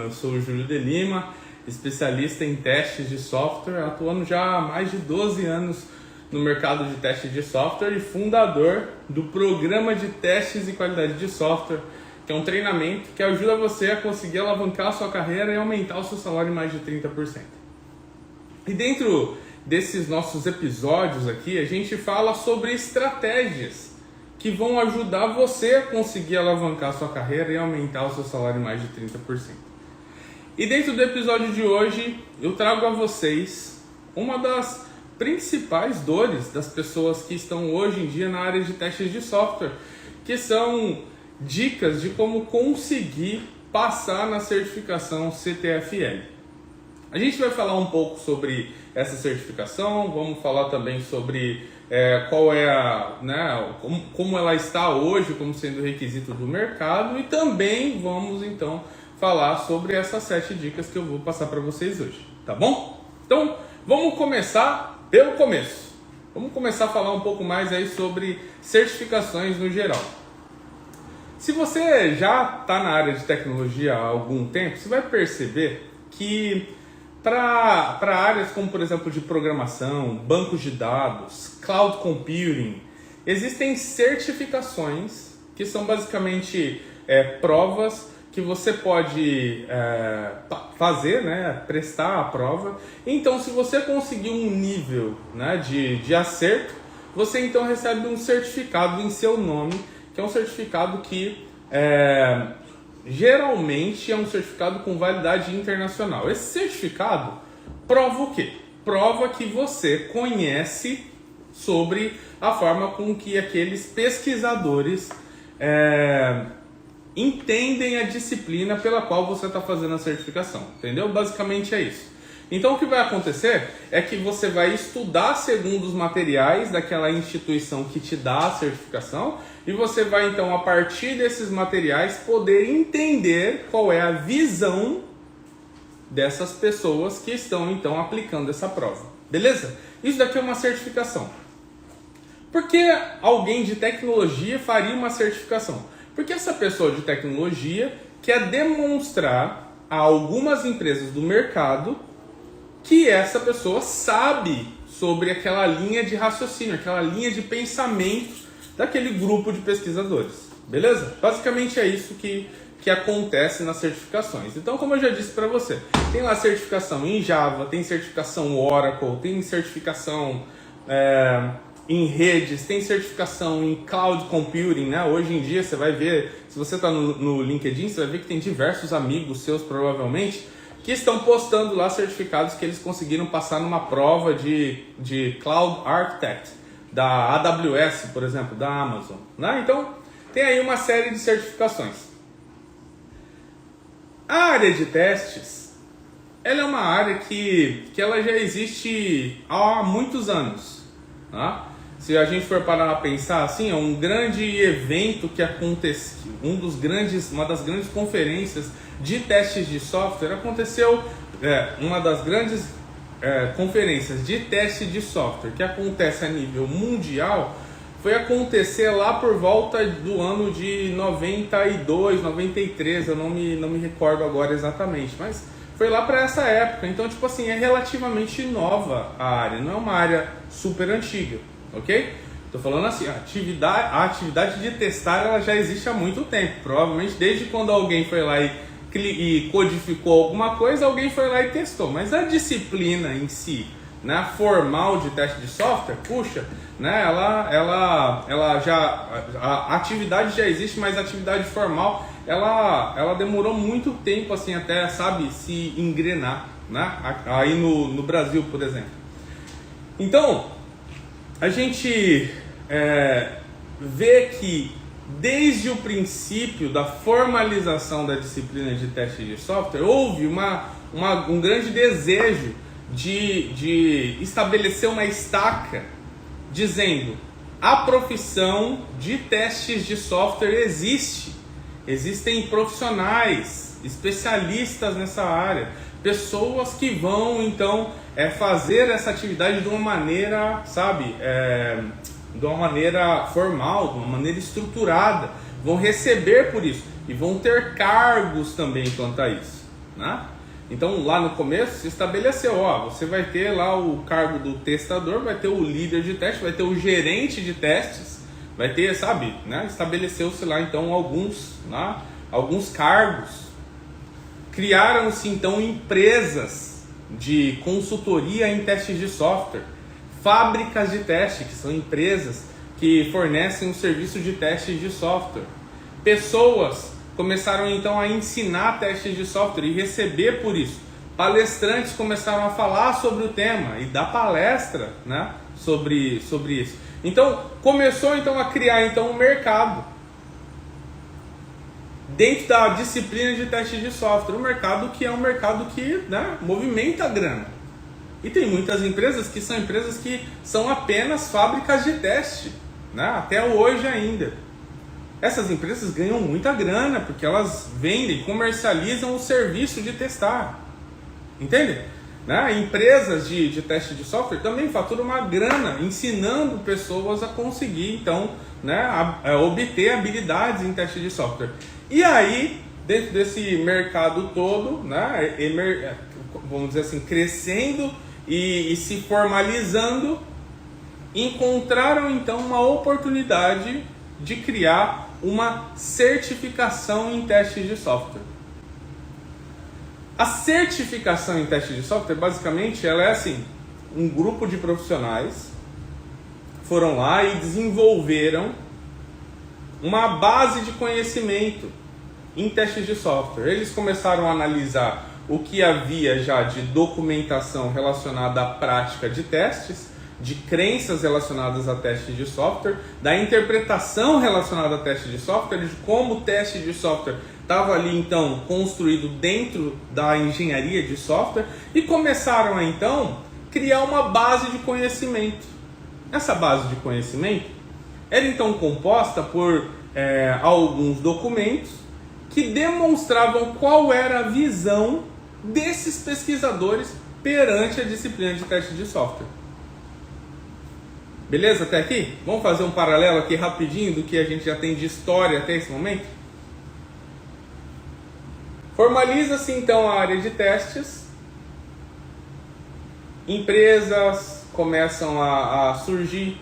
Lima. Eu sou o Júlio de Lima, especialista em testes de software, atuando já há mais de 12 anos no mercado de testes de software e fundador do programa de testes e qualidade de software, que é um treinamento que ajuda você a conseguir alavancar a sua carreira e aumentar o seu salário em mais de 30%. E dentro desses nossos episódios aqui, a gente fala sobre estratégias que vão ajudar você a conseguir alavancar a sua carreira e aumentar o seu salário em mais de 30%. E dentro do episódio de hoje, eu trago a vocês uma das principais dores das pessoas que estão hoje em dia na área de testes de software, que são dicas de como conseguir passar na certificação CTFL. A gente vai falar um pouco sobre essa certificação, vamos falar também sobre qual é como ela está hoje como sendo requisito do mercado, e também vamos então falar sobre essas 7 dicas que eu vou passar para vocês hoje, tá bom? Então vamos começar pelo começo. Vamos começar a falar um pouco mais aí sobre certificações no geral. Se você já está na área de tecnologia há algum tempo, você vai perceber que para áreas como, por exemplo, de programação, bancos de dados, cloud computing, existem certificações que são basicamente provas que você pode fazer, prestar a prova. Então, se você conseguir um nível de acerto, você então recebe um certificado em seu nome, que é um certificado que geralmente é um certificado com validade internacional. Esse certificado prova o quê? Prova que você conhece sobre a forma com que aqueles pesquisadores entendem a disciplina pela qual você está fazendo a certificação, entendeu? Basicamente é isso. Então o que vai acontecer é que você vai estudar segundo os materiais daquela instituição que te dá a certificação, e você vai então, a partir desses materiais, poder entender qual é a visão dessas pessoas que estão então aplicando essa prova, beleza? Isso daqui é uma certificação. Por que alguém de tecnologia faria uma certificação? Porque essa pessoa de tecnologia quer demonstrar a algumas empresas do mercado que essa pessoa sabe sobre aquela linha de raciocínio, aquela linha de pensamento daquele grupo de pesquisadores, beleza? Basicamente é isso que acontece nas certificações. Então, como eu já disse para você, tem lá certificação em Java, tem certificação Oracle, tem certificação em redes, tem certificação em cloud computing, Hoje em dia você vai ver, se você está no LinkedIn, você vai ver que tem diversos amigos seus, provavelmente, que estão postando lá certificados que eles conseguiram passar numa prova de Cloud Architect, da AWS, por exemplo, da Amazon. Então, tem aí uma série de certificações. A área de testes, ela é uma área que ela já existe há muitos anos. Se a gente for parar a pensar assim, é um grande evento que acontece, uma das grandes conferências de testes de software aconteceu, uma das grandes conferências de teste de software que acontece a nível mundial, foi acontecer lá por volta do ano de 92, 93, eu não me recordo agora exatamente, mas foi lá para essa época. Então, tipo assim, é relativamente nova a área, não é uma área super antiga, ok? Tô falando assim, a atividade de testar ela já existe há muito tempo, provavelmente desde quando alguém foi lá e codificou alguma coisa, alguém foi lá e testou. Mas a disciplina em si, formal de teste de software, ela já, a atividade já existe, mas a atividade formal, ela demorou muito tempo assim até, se engrenar, aí no Brasil, por exemplo. Então, a gente vê que desde o princípio da formalização da disciplina de teste de software, houve um grande desejo de estabelecer uma estaca dizendo: a profissão de testes de software existe. Existem profissionais, especialistas nessa área, pessoas que vão então fazer essa atividade de uma maneira, de uma maneira formal, de uma maneira estruturada, vão receber por isso e vão ter cargos também quanto a isso. né? Então lá no começo se estabeleceu, você vai ter lá o cargo do testador, vai ter o líder de teste, vai ter o gerente de testes, vai ter, sabe, né? Estabeleceu-se lá então alguns cargos. Criaram-se então empresas de consultoria em testes de software, fábricas de teste, que são empresas que fornecem um serviço de testes de software. Pessoas começaram então a ensinar testes de software e receber por isso. Palestrantes começaram a falar sobre o tema e dar palestra, né, sobre isso. Então começou então a criar então um mercado dentro da disciplina de teste de software, um mercado que é um mercado que, né, movimenta grana. E tem muitas empresas que são apenas fábricas de teste, né, até hoje ainda. Essas empresas ganham muita grana porque elas vendem, comercializam o serviço de testar. Entende? Né? Empresas de teste de software também faturam uma grana ensinando pessoas a conseguir, então, né, a obter habilidades em teste de software. E aí, dentro desse mercado todo, né, vamos dizer assim, crescendo e se formalizando, encontraram então uma oportunidade de criar uma certificação em testes de software. A certificação em teste de software, basicamente, ela é assim, um grupo de profissionais foram lá e desenvolveram uma base de conhecimento em testes de software. Eles começaram a analisar o que havia já de documentação relacionada à prática de testes, de crenças relacionadas a teste de software, da interpretação relacionada a teste de software, de como o teste de software estava ali então construído dentro da engenharia de software, e começaram a então criar uma base de conhecimento. Essa base de conhecimento era então composta por alguns documentos que demonstravam qual era a visão desses pesquisadores perante a disciplina de teste de software. Beleza até aqui? Vamos fazer um paralelo aqui rapidinho do que a gente já tem de história até esse momento? Formaliza-se então a área de testes, empresas começam a surgir,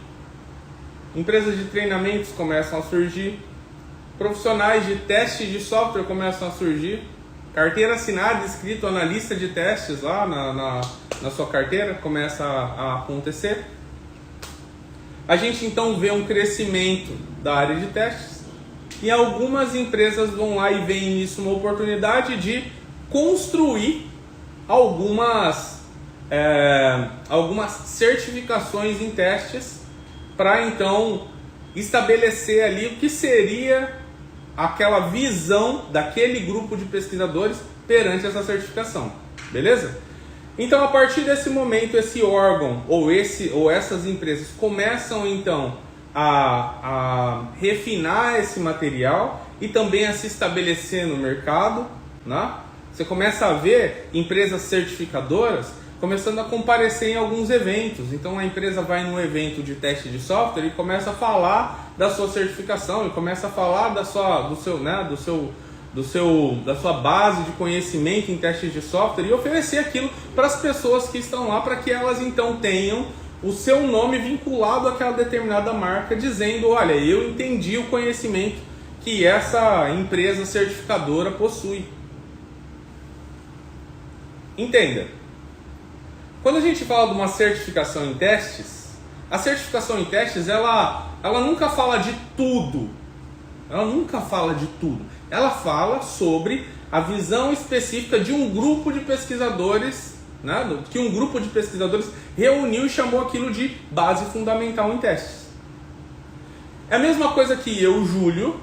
empresas de treinamentos começam a surgir, profissionais de teste de software começam a surgir, carteira assinada, escrito analista de testes lá na sua carteira começa a acontecer. A gente então vê um crescimento da área de testes e algumas empresas vão lá e veem nisso uma oportunidade de construir algumas certificações em testes para então estabelecer ali o que seria aquela visão daquele grupo de pesquisadores perante essa certificação. Beleza? Então, a partir desse momento, esse órgão ou essas empresas começam então a refinar esse material e também a se estabelecer no mercado, né? Você começa a ver empresas certificadoras começando a comparecer em alguns eventos. Então a empresa vai num evento de teste de software e começa a falar da sua certificação e começa a falar da sua base de conhecimento em testes de software e oferecer aquilo para as pessoas que estão lá, para que elas então tenham o seu nome vinculado àquela determinada marca, dizendo: olha, eu entendi o conhecimento que essa empresa certificadora possui. Entenda, quando a gente fala de uma certificação em testes, a certificação em testes ela nunca fala de tudo. Ela nunca fala de tudo. Ela fala sobre a visão específica de um grupo de pesquisadores, né, que um grupo de pesquisadores reuniu e chamou aquilo de base fundamental em testes. É a mesma coisa que eu, Júlio,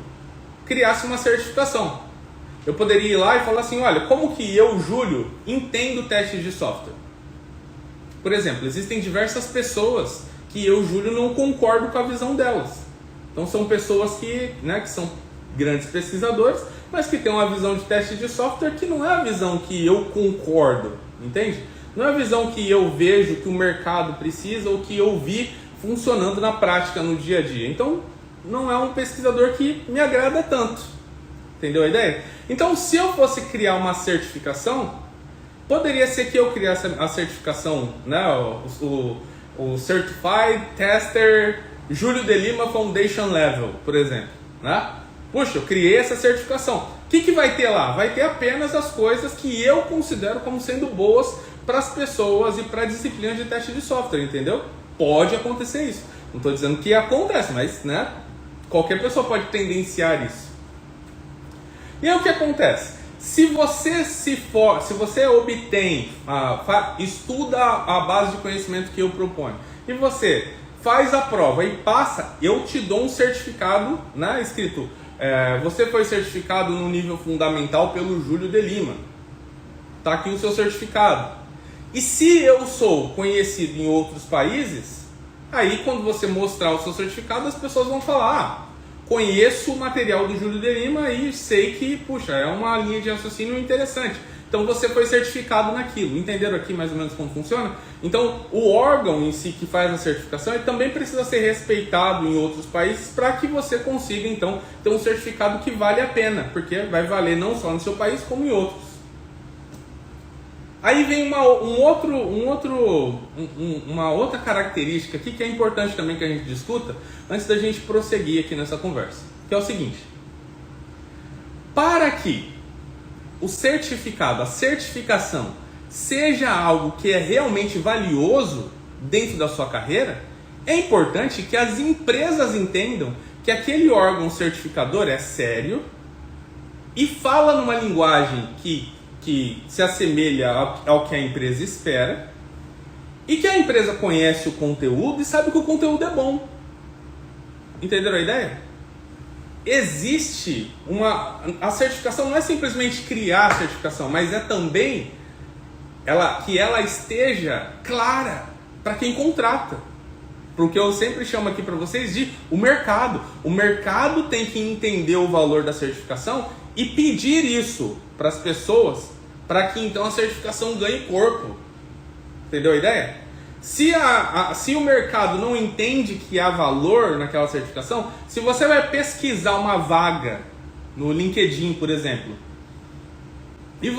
criasse uma certificação. Eu poderia ir lá e falar assim: olha, como que eu, Júlio, entendo testes de software? Por exemplo, existem diversas pessoas que eu, Júlio, não concordo com a visão delas. Então são pessoas que são grandes pesquisadores, mas que têm uma visão de teste de software que não é a visão que eu concordo, entende? Não é a visão que eu vejo que o mercado precisa ou que eu vi funcionando na prática no dia a dia. Então não é um pesquisador que me agrada tanto. Entendeu a ideia? Então, se eu fosse criar uma certificação, poderia ser que eu criasse a certificação, né? O Certified Tester Júlio de Lima Foundation Level, por exemplo, né? Puxa, eu criei essa certificação. O que vai ter lá? Vai ter apenas as coisas que eu considero como sendo boas para as pessoas e para a disciplina de teste de software, entendeu? Pode acontecer isso. Não estou dizendo que acontece, mas, né? Qualquer pessoa pode tendenciar isso. E aí o que acontece? Se você obtém, estuda a base de conhecimento que eu proponho, e você faz a prova e passa, eu te dou um certificado, né, escrito, você foi certificado no nível fundamental pelo Júlio de Lima. Está aqui o seu certificado. E se eu sou conhecido em outros países, aí quando você mostrar o seu certificado, as pessoas vão falar, conheço o material do Júlio de Lima e sei que, puxa, é uma linha de raciocínio interessante. Então você foi certificado naquilo. Entenderam aqui mais ou menos como funciona? Então o órgão em si que faz a certificação ele também precisa ser respeitado em outros países para que você consiga então ter um certificado que vale a pena, porque vai valer não só no seu país como em outros. Aí vem uma outra característica aqui que é importante também que a gente discuta antes da gente prosseguir aqui nessa conversa, que é o seguinte: para que o certificado, a certificação, seja algo que é realmente valioso dentro da sua carreira, é importante que as empresas entendam que aquele órgão certificador é sério e fala numa linguagem que se assemelha ao que a empresa espera e que a empresa conhece o conteúdo e sabe que o conteúdo é bom. Entenderam a ideia? Existe a certificação não é simplesmente criar a certificação, mas é também que ela esteja clara para quem contrata. Porque eu sempre chamo aqui para vocês de o mercado. O mercado tem que entender o valor da certificação e pedir isso para as pessoas, para que então a certificação ganhe corpo. Entendeu a ideia? Se o mercado não entende que há valor naquela certificação, se você vai pesquisar uma vaga no LinkedIn, por exemplo, e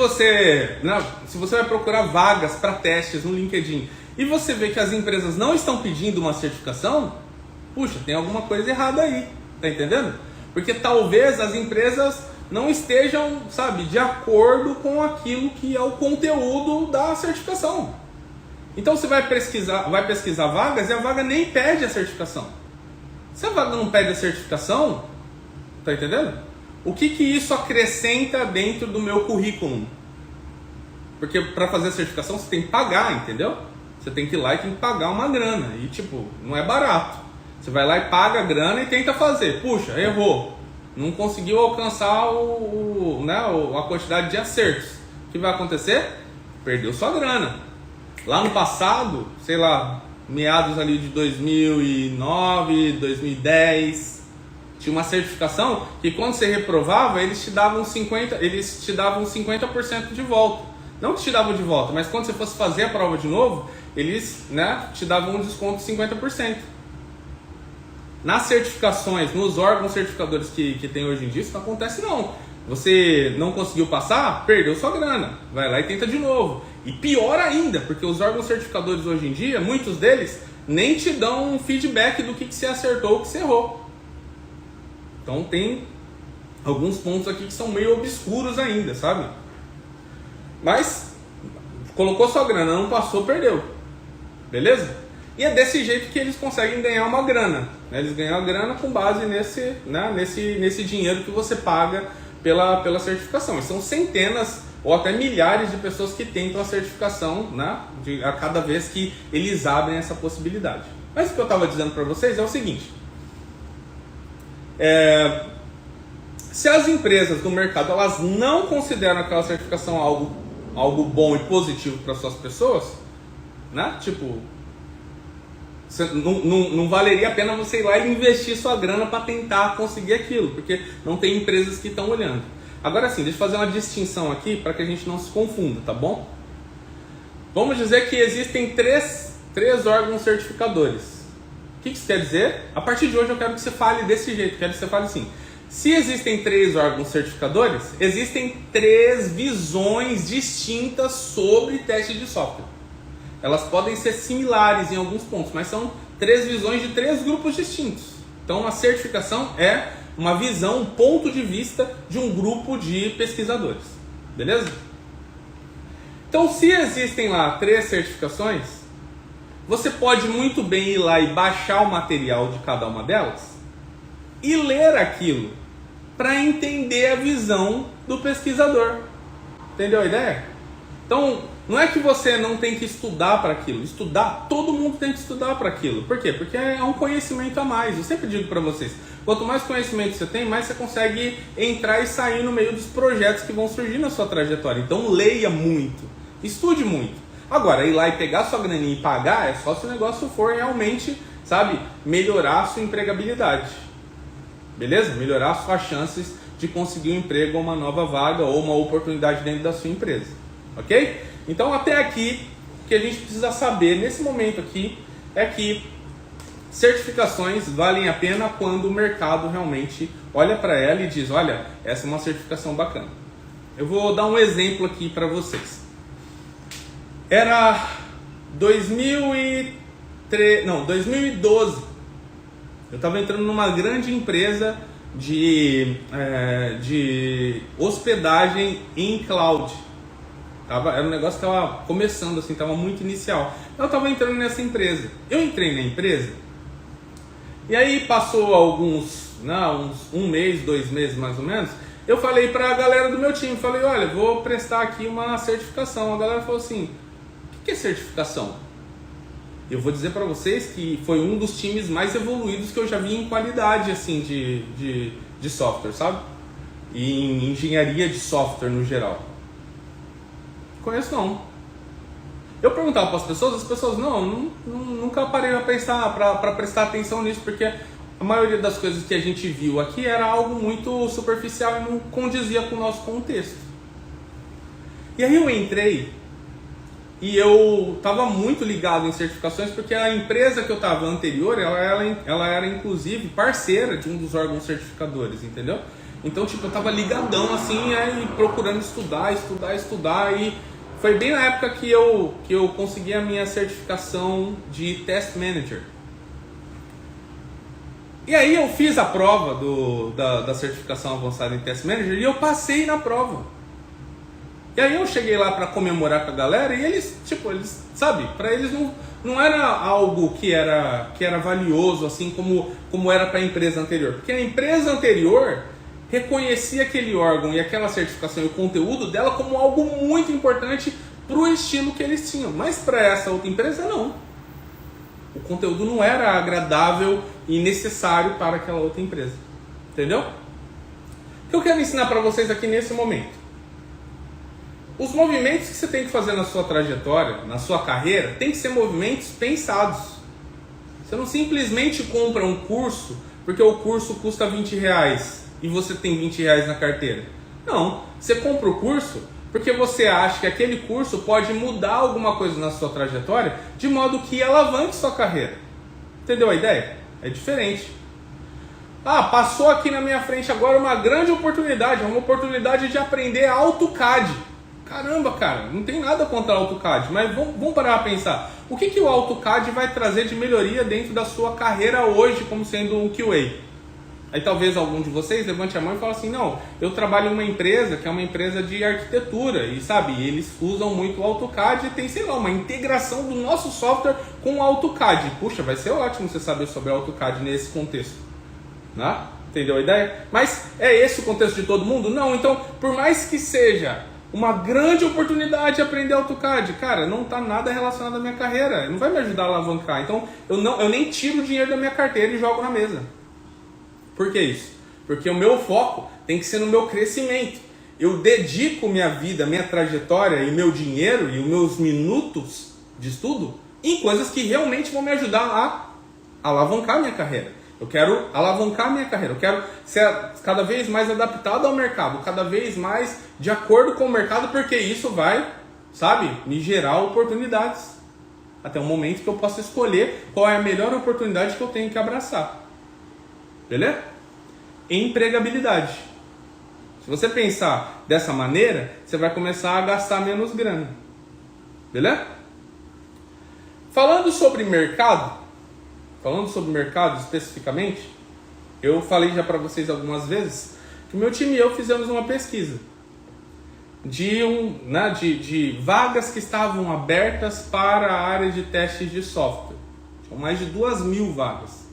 se você vai procurar vagas para testes no LinkedIn, e você vê que as empresas não estão pedindo uma certificação, puxa, tem alguma coisa errada aí, tá entendendo? Porque talvez as empresas não estejam, de acordo com aquilo que é o conteúdo da certificação. Então você vai pesquisar vagas e a vaga nem pede a certificação. Se a vaga não pede a certificação, tá entendendo? O que isso acrescenta dentro do meu currículo? Porque para fazer a certificação você tem que pagar, entendeu? Você tem que ir lá e tem que pagar uma grana. E não é barato. Você vai lá e paga a grana e tenta fazer. Puxa, errou. Não conseguiu alcançar a quantidade de acertos. O que vai acontecer? Perdeu sua grana. Lá no passado, meados ali de 2009, 2010, tinha uma certificação que quando você reprovava, eles te davam 50% de volta. Não que te davam de volta, mas quando você fosse fazer a prova de novo, eles te davam um desconto de 50%. Nas certificações, nos órgãos certificadores que tem hoje em dia, isso não acontece não. Você não conseguiu passar, perdeu sua grana. Vai lá e tenta de novo. E pior ainda, porque os órgãos certificadores hoje em dia, muitos deles, nem te dão um feedback do que você acertou ou que você errou. Então tem alguns pontos aqui que são meio obscuros ainda, sabe? Mas colocou sua grana, não passou, perdeu. Beleza? E é desse jeito que eles conseguem ganhar uma grana. Eles ganham a grana com base nesse dinheiro que você paga pela certificação. E são centenas ou até milhares de pessoas que tentam a certificação, a cada vez que eles abrem essa possibilidade. Mas o que eu estava dizendo para vocês é o seguinte: se as empresas do mercado elas não consideram aquela certificação algo bom e positivo para suas pessoas, não valeria a pena você ir lá e investir sua grana para tentar conseguir aquilo, porque não tem empresas que estão olhando. Agora sim, deixa eu fazer uma distinção aqui para que a gente não se confunda, tá bom? Vamos dizer que existem três órgãos certificadores. O que isso quer dizer? A partir de hoje eu quero que você fale desse jeito, quero que você fale assim: Se existem 3 órgãos certificadores, existem 3 visões distintas sobre teste de software. Elas podem ser similares em alguns pontos, mas são 3 visões de 3 grupos distintos. Então, a certificação é uma visão, um ponto de vista de um grupo de pesquisadores. Beleza? Então, se existem lá 3 certificações, você pode muito bem ir lá e baixar o material de cada uma delas e ler aquilo para entender a visão do pesquisador. Entendeu a ideia? Então, não é que você não tem que estudar para aquilo. Estudar, todo mundo tem que estudar para aquilo. Por quê? Porque é um conhecimento a mais. Eu sempre digo para vocês, quanto mais conhecimento você tem, mais você consegue entrar e sair no meio dos projetos que vão surgir na sua trajetória. Então, leia muito, estude muito. Agora, ir lá e pegar sua graninha e pagar é só se o negócio for realmente, sabe, melhorar a sua empregabilidade. Beleza? Melhorar as suas chances de conseguir um emprego ou uma nova vaga ou uma oportunidade dentro da sua empresa. Ok? Então, até aqui, o que a gente precisa saber nesse momento aqui é que certificações valem a pena quando o mercado realmente olha para ela e diz, olha, essa é uma certificação bacana. Eu vou dar um exemplo aqui para vocês. Era 2012. Eu estava entrando numa grande empresa de hospedagem em cloud. Era um negócio que estava começando, assim, estava muito inicial. Eu estava entrando nessa empresa. Eu entrei na empresa e aí passou uns 1 mês, 2 meses mais ou menos. Eu falei para a galera do meu time, falei, olha, vou prestar aqui uma certificação. A galera falou assim, o que é certificação? Eu vou dizer para vocês que foi um dos times mais evoluídos que eu já vi em qualidade assim, de software, sabe? E em engenharia de software no geral. Conheço não. Eu perguntava para as pessoas nunca parei a pensar, para prestar atenção nisso, porque a maioria das coisas que a gente viu aqui era algo muito superficial e não condizia com o nosso contexto. E aí eu entrei e eu estava muito ligado em certificações, porque a empresa que eu estava anterior, ela era inclusive parceira de um dos órgãos certificadores, entendeu? Então, tipo, eu estava ligadão assim, aí procurando estudar, e foi bem na época que eu consegui a minha certificação de Test Manager. E aí eu fiz a prova da certificação avançada em Test Manager e eu passei na prova. E aí eu cheguei lá para comemorar com a galera e eles, sabe, para eles não era algo que era valioso, assim como era para a empresa anterior. Porque a empresa anterior reconhecia aquele órgão e aquela certificação e o conteúdo dela como algo muito importante para o estilo que eles tinham. Mas para essa outra empresa, não. O conteúdo não era agradável e necessário para aquela outra empresa. Entendeu? O que eu quero ensinar para vocês aqui nesse momento? Os movimentos que você tem que fazer na sua trajetória, na sua carreira, tem que ser movimentos pensados. Você não simplesmente compra um curso porque o curso custa R$20 e você tem R$20 na carteira. Não, você compra o curso porque você acha que aquele curso pode mudar alguma coisa na sua trajetória de modo que alavanque sua carreira. Entendeu a ideia? É diferente. Passou aqui na minha frente agora uma grande oportunidade, uma oportunidade de aprender AutoCAD. Caramba, cara, não tem nada contra o AutoCAD, mas vamos parar a pensar. O que o AutoCAD vai trazer de melhoria dentro da sua carreira hoje como sendo um QA? Aí talvez algum de vocês levante a mão e fale assim, não, eu trabalho em uma empresa que é uma empresa de arquitetura e sabe, eles usam muito o AutoCAD e tem, sei lá, uma integração do nosso software com o AutoCAD. Puxa, vai ser ótimo você saber sobre o AutoCAD nesse contexto, né? Entendeu a ideia? Mas é esse o contexto de todo mundo? Não, então por mais que seja uma grande oportunidade de aprender AutoCAD, cara, não está nada relacionado à minha carreira, não vai me ajudar a alavancar. Então eu nem tiro o dinheiro da minha carteira e jogo na mesa. Por que isso? Porque o meu foco tem que ser no meu crescimento. Eu dedico minha vida, minha trajetória e meu dinheiro e os meus minutos de estudo em coisas que realmente vão me ajudar a alavancar minha carreira. Eu quero alavancar minha carreira, eu quero ser cada vez mais adaptado ao mercado, cada vez mais de acordo com o mercado, porque isso vai, sabe, me gerar oportunidades. Até o momento que eu possa escolher qual é a melhor oportunidade que eu tenho que abraçar. Beleza? empregabilidade. Se você pensar dessa maneira, você vai começar a gastar menos grana. Beleza? Falando sobre mercado especificamente, eu falei já para vocês algumas vezes que o meu time e eu fizemos uma pesquisa de vagas que estavam abertas para a área de testes de software. Tinham mais de 2.000 vagas.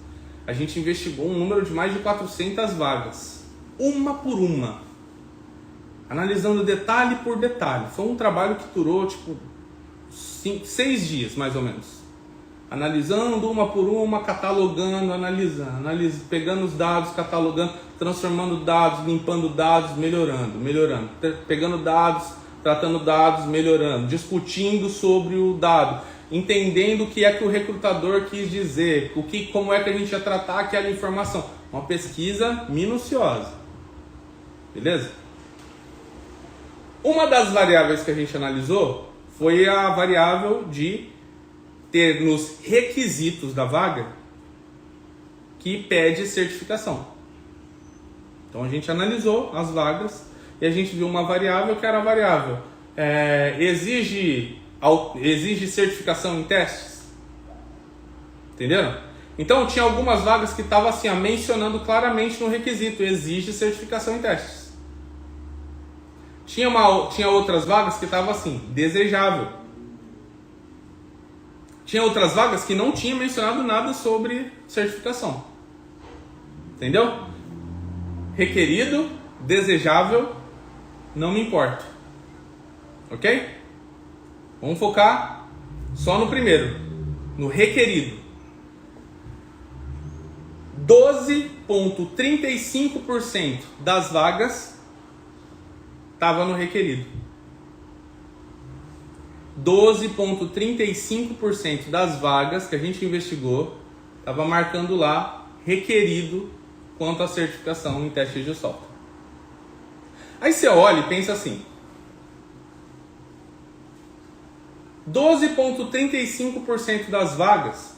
A gente investigou um número de mais de 400 vagas, uma por uma, analisando detalhe por detalhe. Foi um trabalho que durou 6 dias mais ou menos, analisando uma por uma, catalogando, analisando, pegando os dados, catalogando, transformando dados, limpando dados, melhorando, pegando dados, tratando dados, melhorando, discutindo sobre o dado, entendendo o que é que o recrutador quis dizer, como é que a gente ia tratar aquela informação. Uma pesquisa minuciosa. Beleza? Uma das variáveis que a gente analisou foi a variável de ter nos requisitos da vaga que pede certificação. Então a gente analisou as vagas e a gente viu uma variável que era a variável exige certificação em testes. Entenderam? Então tinha algumas vagas que estavam assim, mencionando claramente no requisito, exige certificação em testes. Tinha outras vagas que estavam assim, desejável. Tinha outras vagas que não tinha mencionado nada sobre certificação. Entendeu? Requerido, desejável, não me importa. Ok? Vamos focar só no primeiro, no requerido. 12,35% das vagas estava no requerido. 12,35% das vagas que a gente investigou estava marcando lá requerido quanto à certificação em testes de software. Aí você olha e pensa assim: 12,35% das vagas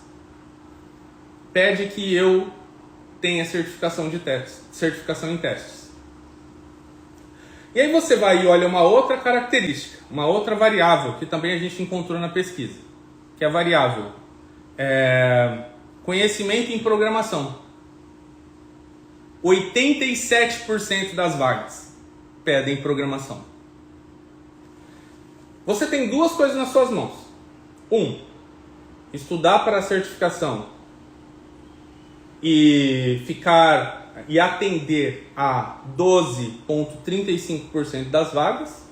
pede que eu tenha certificação em testes. E aí você vai e olha uma outra característica, uma outra variável que também a gente encontrou na pesquisa, que é a variável conhecimento em programação. 87% das vagas pedem programação. Você tem duas coisas nas suas mãos. Estudar para a certificação e atender a 12,35% das vagas,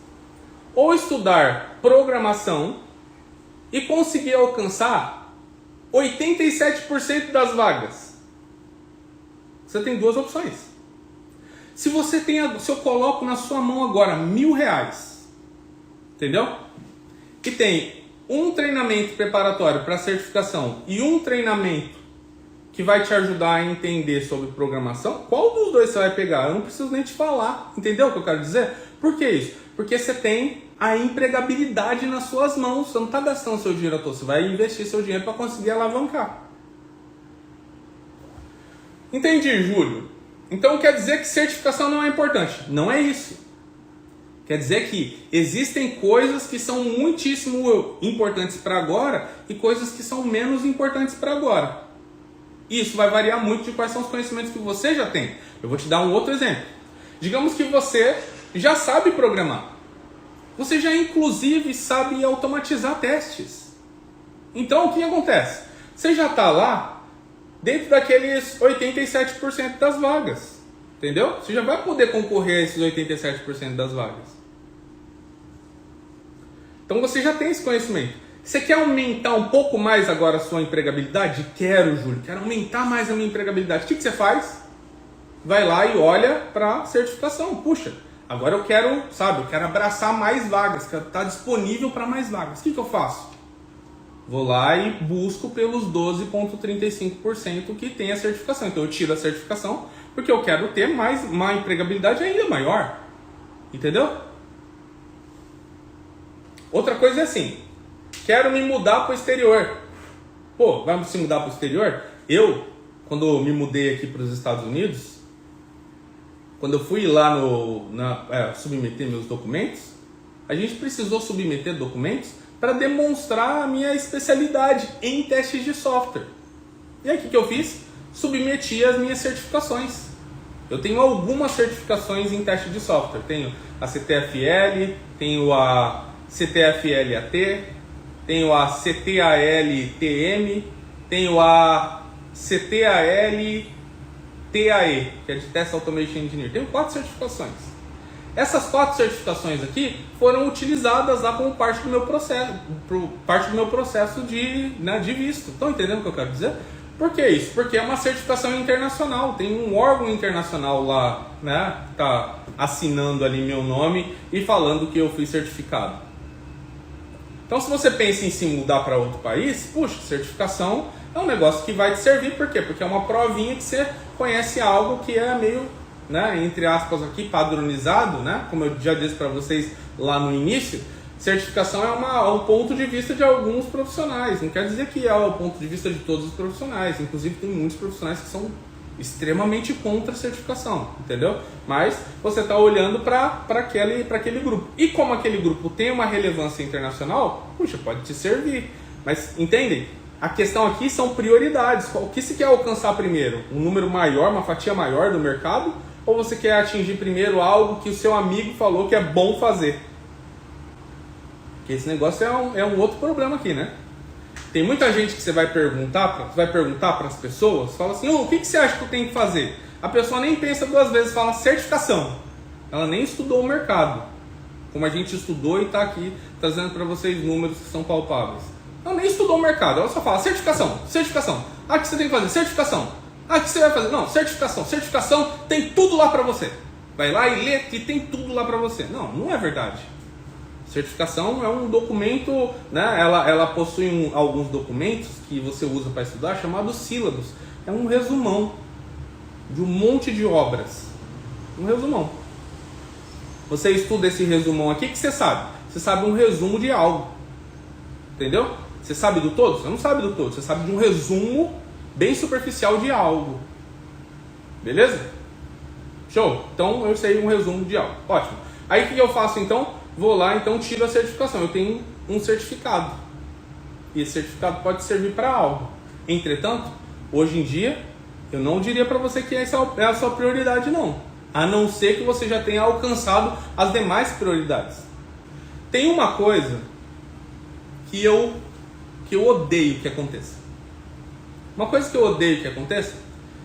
ou estudar programação e conseguir alcançar 87% das vagas. Você tem duas opções. Se eu coloco na sua mão agora R$1.000, entendeu? E tem um treinamento preparatório para certificação e um treinamento que vai te ajudar a entender sobre programação, qual dos dois você vai pegar? Eu não preciso nem te falar. Entendeu o que eu quero dizer? Por que isso? Porque você tem a empregabilidade nas suas mãos. Você não está gastando seu dinheiro à toa. Você vai investir seu dinheiro para conseguir alavancar. Entendi, Júlio. Então quer dizer que certificação não é importante. Não é isso. Quer dizer que existem coisas que são muitíssimo importantes para agora e coisas que são menos importantes para agora. Isso vai variar muito de quais são os conhecimentos que você já tem. Eu vou te dar um outro exemplo. Digamos que você já sabe programar. Você já inclusive sabe automatizar testes. Então o que acontece? Você já está lá dentro daqueles 87% das vagas. Entendeu? Você já vai poder concorrer a esses 87% das vagas. Então você já tem esse conhecimento. Você quer aumentar um pouco mais agora a sua empregabilidade? Quero, Júlio. Quero aumentar mais a minha empregabilidade. O que você faz? Vai lá e olha para a certificação. Puxa, agora eu quero abraçar mais vagas. Quero estar disponível para mais vagas. O que eu faço? Vou lá e busco pelos 12,35% que tem a certificação. Então eu tiro a certificação porque eu quero ter uma empregabilidade ainda maior. Entendeu? Outra coisa é assim: quero me mudar para o exterior. Vai se mudar para o exterior? Eu, quando me mudei aqui para os Estados Unidos, quando eu fui lá submeter meus documentos, a gente precisou submeter documentos para demonstrar a minha especialidade em testes de software. E aí o que eu fiz? Submeti as minhas certificações. Eu tenho algumas certificações em teste de software. Tenho a CTFL, tenho a CTFLAT, tenho a CTAL-TM, tenho a CTAL-TAE, que é de Test Automation Engineer. Tenho 4 certificações. Essas 4 certificações aqui foram utilizadas lá como parte do meu processo de visto. Estão entendendo o que eu quero dizer? Por que isso? Porque é uma certificação internacional, tem um órgão internacional lá, né, que está assinando ali meu nome e falando que eu fui certificado. Então, se você pensa em se mudar para outro país, puxa, certificação é um negócio que vai te servir. Por quê? Porque é uma provinha que você conhece algo que é meio, né, entre aspas aqui, padronizado, né, como eu já disse para vocês lá no início. Certificação é um ponto de vista de alguns profissionais, não quer dizer que é o ponto de vista de todos os profissionais, inclusive tem muitos profissionais que são extremamente contra a certificação, entendeu? Mas você está olhando para aquele grupo, e como aquele grupo tem uma relevância internacional, puxa, pode te servir, mas entendem? A questão aqui são prioridades. O que você quer alcançar primeiro? Um número maior, uma fatia maior do mercado, ou você quer atingir primeiro algo que o seu amigo falou que é bom fazer? Porque esse negócio é um outro problema aqui, né? Tem muita gente que você vai perguntar para as pessoas, fala assim, o que você acha que eu tenho que fazer? A pessoa nem pensa 2 vezes, fala certificação. Ela nem estudou o mercado, como a gente estudou e está aqui trazendo para vocês números que são palpáveis. Ela nem estudou o mercado, ela só fala certificação. Ah, o que você tem que fazer? Certificação. Ah, o que você vai fazer? Não, certificação. Certificação tem tudo lá para você. Vai lá e lê que tem tudo lá para você. Não é verdade. Certificação é um documento, né? Ela possui alguns documentos que você usa para estudar, chamados sílabos. É um resumão de um monte de obras. Um resumão. Você estuda esse resumão aqui, o que você sabe? Você sabe um resumo de algo. Entendeu? Você sabe do todo? Você não sabe do todo. Você sabe de um resumo bem superficial de algo. Beleza? Show? Então eu sei um resumo de algo. Ótimo. Aí o que eu faço então? Vou lá, então tiro a certificação. Eu tenho um certificado. E esse certificado pode servir para algo. Entretanto, hoje em dia, eu não diria para você que essa é a sua prioridade, não. A não ser que você já tenha alcançado as demais prioridades. Tem uma coisa que eu odeio que aconteça. Uma coisa que eu odeio que aconteça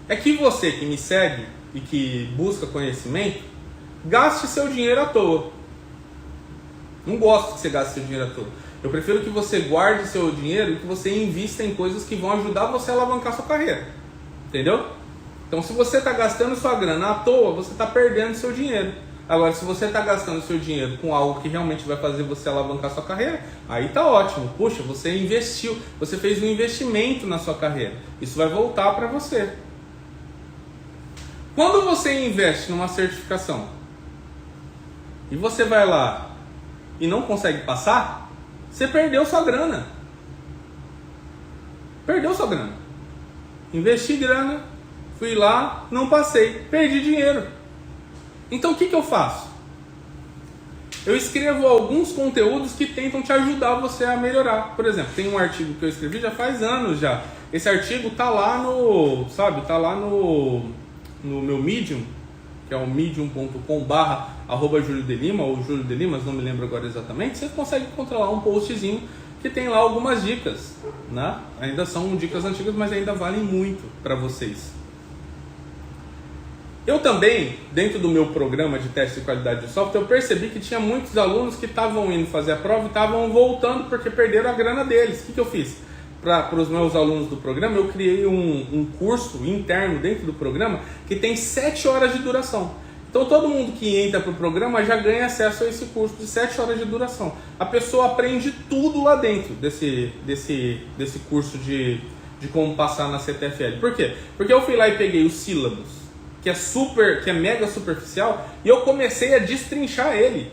é que você que me segue e que busca conhecimento, gaste seu dinheiro à toa. Não gosto que você gaste seu dinheiro à toa. Eu prefiro que você guarde seu dinheiro e que você invista em coisas que vão ajudar você a alavancar sua carreira. Entendeu? Então, se você está gastando sua grana à toa, você está perdendo seu dinheiro. Agora, se você está gastando seu dinheiro com algo que realmente vai fazer você alavancar sua carreira, aí está ótimo. Puxa, você investiu, você fez um investimento na sua carreira. Isso vai voltar para você. Quando você investe numa certificação e você vai lá e não consegue passar, você perdeu sua grana. Perdeu sua grana. Investi grana, fui lá, não passei, perdi dinheiro. Então o que eu faço? Eu escrevo alguns conteúdos que tentam te ajudar você a melhorar. Por exemplo, tem um artigo que eu escrevi já faz anos já. Esse artigo tá lá no meu Medium, que é o medium.com/Júlio de Lima, ou Júlio de Lima, não me lembro agora exatamente. Você consegue encontrar lá um postzinho que tem lá algumas dicas, né? Ainda são dicas antigas, mas ainda valem muito para vocês. Eu também, dentro do meu programa de teste de qualidade de software, eu percebi que tinha muitos alunos que estavam indo fazer a prova e estavam voltando porque perderam a grana deles. O que eu fiz? Para os meus alunos do programa, eu criei um curso interno dentro do programa que tem 7 horas de duração. Então todo mundo que entra para o programa já ganha acesso a esse curso de 7 horas de duração. A pessoa aprende tudo lá dentro desse curso de como passar na CTFL. Por quê? Porque eu fui lá e peguei os sílabos, que é mega superficial, e eu comecei a destrinchar ele.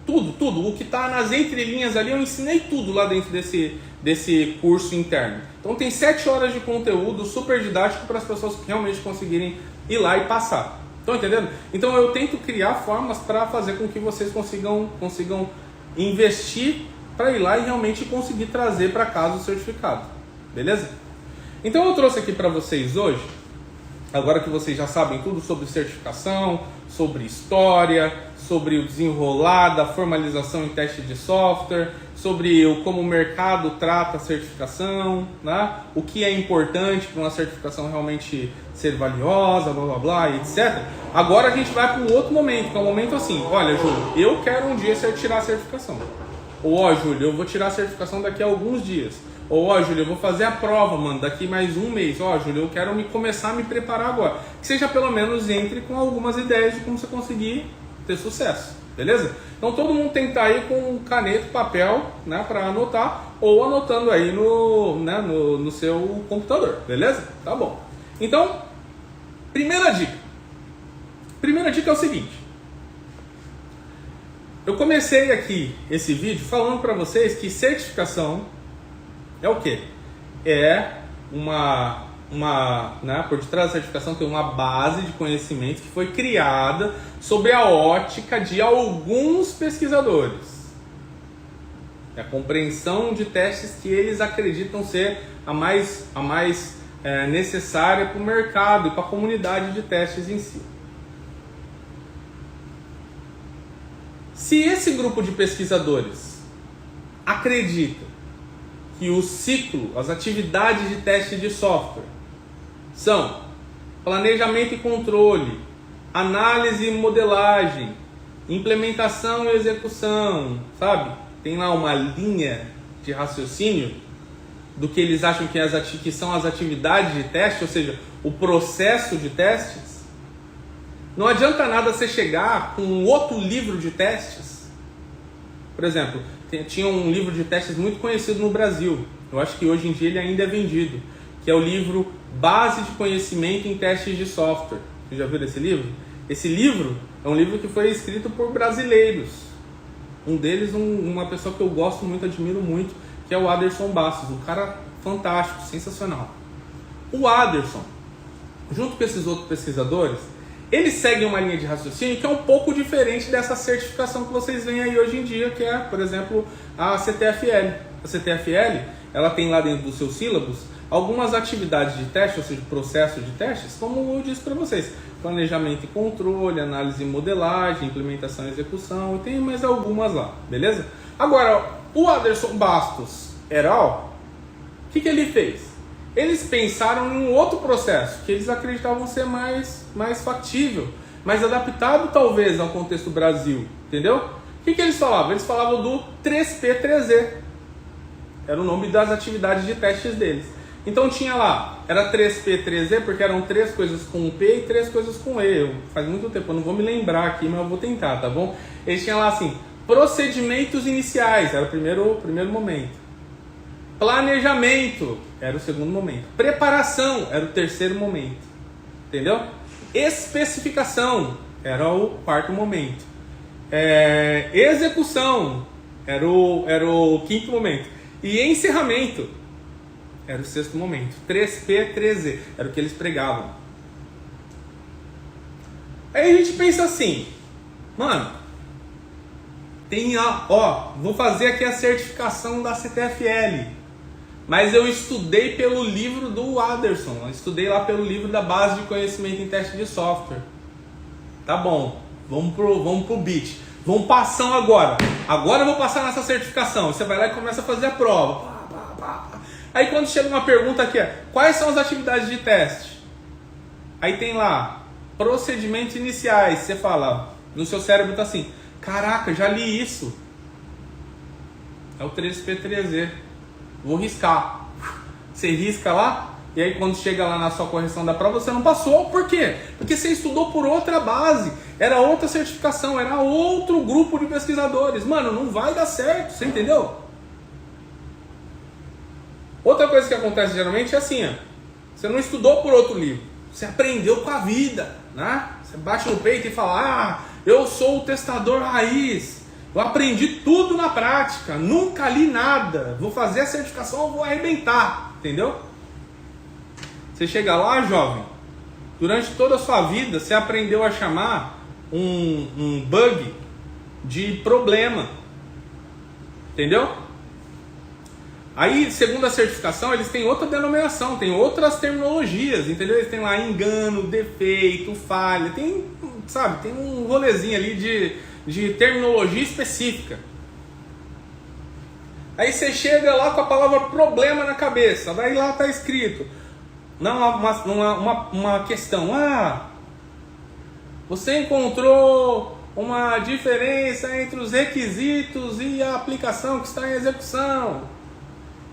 Tudo. O que está nas entrelinhas ali, eu ensinei tudo lá dentro desse curso interno. Então tem 7 horas de conteúdo super didático para as pessoas que realmente conseguirem ir lá e passar. Estão entendendo? Então eu tento criar formas para fazer com que vocês consigam investir para ir lá e realmente conseguir trazer para casa o certificado. Beleza? Então eu trouxe aqui para vocês hoje, agora que vocês já sabem tudo sobre certificação, sobre história, sobre o desenrolar da formalização em teste de software, sobre como o mercado trata a certificação, né? O que é importante para uma certificação realmente ser valiosa, blá blá blá, etc. Agora a gente vai para um outro momento, que é um momento assim, olha, Júlio, eu quero um dia tirar a certificação. Ou, ó, Júlio, eu vou tirar a certificação daqui a alguns dias. Ou, ó, Júlio, eu vou fazer a prova, mano, daqui mais um mês. Ó, Júlio, eu quero começar a me preparar agora. Que seja pelo menos entre com algumas ideias de como você conseguir ter sucesso, beleza? Então todo mundo tem que estar aí com caneta e papel, né, para anotar, ou anotando aí no seu computador, beleza? Tá bom. Então, primeira dica. Primeira dica é o seguinte. Eu comecei aqui esse vídeo falando para vocês que certificação é o quê? É por detrás da certificação tem uma base de conhecimento que foi criada sob a ótica de alguns pesquisadores. É a compreensão de testes que eles acreditam ser a mais necessária para o mercado e para a comunidade de testes em si. Se esse grupo de pesquisadores acredita que o ciclo, as atividades de teste de software são planejamento e controle, análise e modelagem, implementação e execução, sabe? Tem lá uma linha de raciocínio do que eles acham que são as atividades de teste, ou seja, o processo de testes. Não adianta nada você chegar com outro livro de testes. Por exemplo, tinha um livro de testes muito conhecido no Brasil. Eu acho que hoje em dia ele ainda é vendido. Que é o livro Base de Conhecimento em Testes de Software. Você já viu esse livro? Esse livro é um livro que foi escrito por brasileiros. Um deles, uma pessoa que eu gosto muito, admiro muito, que é o Aderson Bastos. Um cara fantástico, sensacional. O Aderson, junto com esses outros pesquisadores, eles seguem uma linha de raciocínio que é um pouco diferente dessa certificação que vocês veem aí hoje em dia, que é, por exemplo, a CTFL. A CTFL, ela tem lá dentro dos seus sílabos algumas atividades de teste, ou seja, processo de testes, como eu disse para vocês, planejamento e controle, análise e modelagem, implementação e execução, e tem mais algumas lá, beleza? Agora, o Aderson Bastos Heral, o que ele fez? Eles pensaram em um outro processo, que eles acreditavam ser mais factível, mais adaptado talvez ao contexto Brasil, entendeu? O que eles falavam? Eles falavam do 3P3E, era o nome das atividades de testes deles. Então tinha lá, era 3P3E porque eram 3 coisas com P e 3 coisas com E. Faz muito tempo, eu não vou me lembrar aqui, mas eu vou tentar, tá bom? Eles tinham lá assim, procedimentos iniciais, era o primeiro momento. Planejamento, era o segundo momento. Preparação, era o terceiro momento. Entendeu? Especificação, era o quarto momento. Execução, era o quinto momento. E encerramento, era o sexto momento. 3P3E, era o que eles pregavam. Aí a gente pensa assim, mano, vou fazer aqui a certificação da CTFL, mas eu estudei pelo livro do Aderson, eu estudei lá pelo livro da base de conhecimento em teste de software. Tá bom, vamos pro beat. Vamos passar agora. Agora eu vou passar nessa certificação. Você vai lá e começa a fazer a prova. Aí quando chega uma pergunta aqui, quais são as atividades de teste? Aí tem lá, procedimentos iniciais. Você fala, no seu cérebro tá assim, caraca, já li isso. É o 3P3E. Vou riscar. Você risca lá, e aí quando chega lá na sua correção da prova, você não passou. Por quê? Porque você estudou por outra base. Era outra certificação, era outro grupo de pesquisadores. Mano, não vai dar certo, você entendeu? Outra coisa que acontece geralmente é assim, você não estudou por outro livro, você aprendeu com a vida, né? Você bate no peito e fala, eu sou o testador raiz, eu aprendi tudo na prática, nunca li nada, vou fazer a certificação, eu vou arrebentar, entendeu? Você chega lá, jovem, Durante toda a sua vida, você aprendeu a chamar um bug de problema. Entendeu? Aí, segundo a certificação, eles têm outra denominação, tem outras terminologias, entendeu? Eles têm lá engano, defeito, falha, tem, sabe, tem um rolezinho ali de terminologia específica. Aí você chega lá com a palavra problema na cabeça, daí lá está escrito, uma questão, você encontrou uma diferença entre os requisitos e a aplicação que está em execução.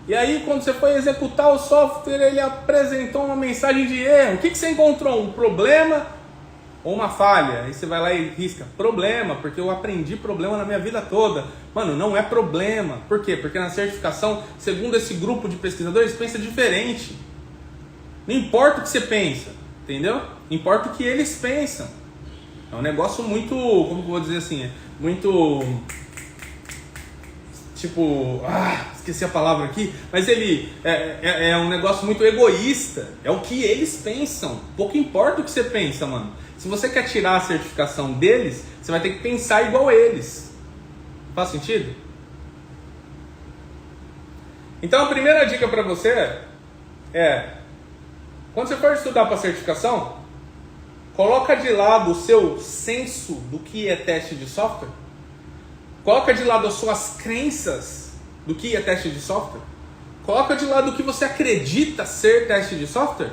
E aí quando você foi executar o software, ele apresentou uma mensagem de erro. O que você encontrou? Um problema ou uma falha? Aí você vai lá e risca, problema, porque eu aprendi problema na minha vida toda. Mano, não é problema. Por quê? Porque na certificação, segundo esse grupo de pesquisadores, pensa diferente. Não importa o que você pensa, entendeu? Importa o que eles pensam. É um negócio muito, como que eu vou dizer assim, muito, tipo, esqueci a palavra aqui, mas ele é um negócio muito egoísta, é o que eles pensam, pouco importa o que você pensa, mano. Se você quer tirar a certificação deles, você vai ter que pensar igual eles. Faz sentido? Então a primeira dica para você é, quando você for estudar para certificação, coloca de lado o seu senso do que é teste de software. Coloca de lado as suas crenças do que é teste de software. Coloca de lado o que você acredita ser teste de software.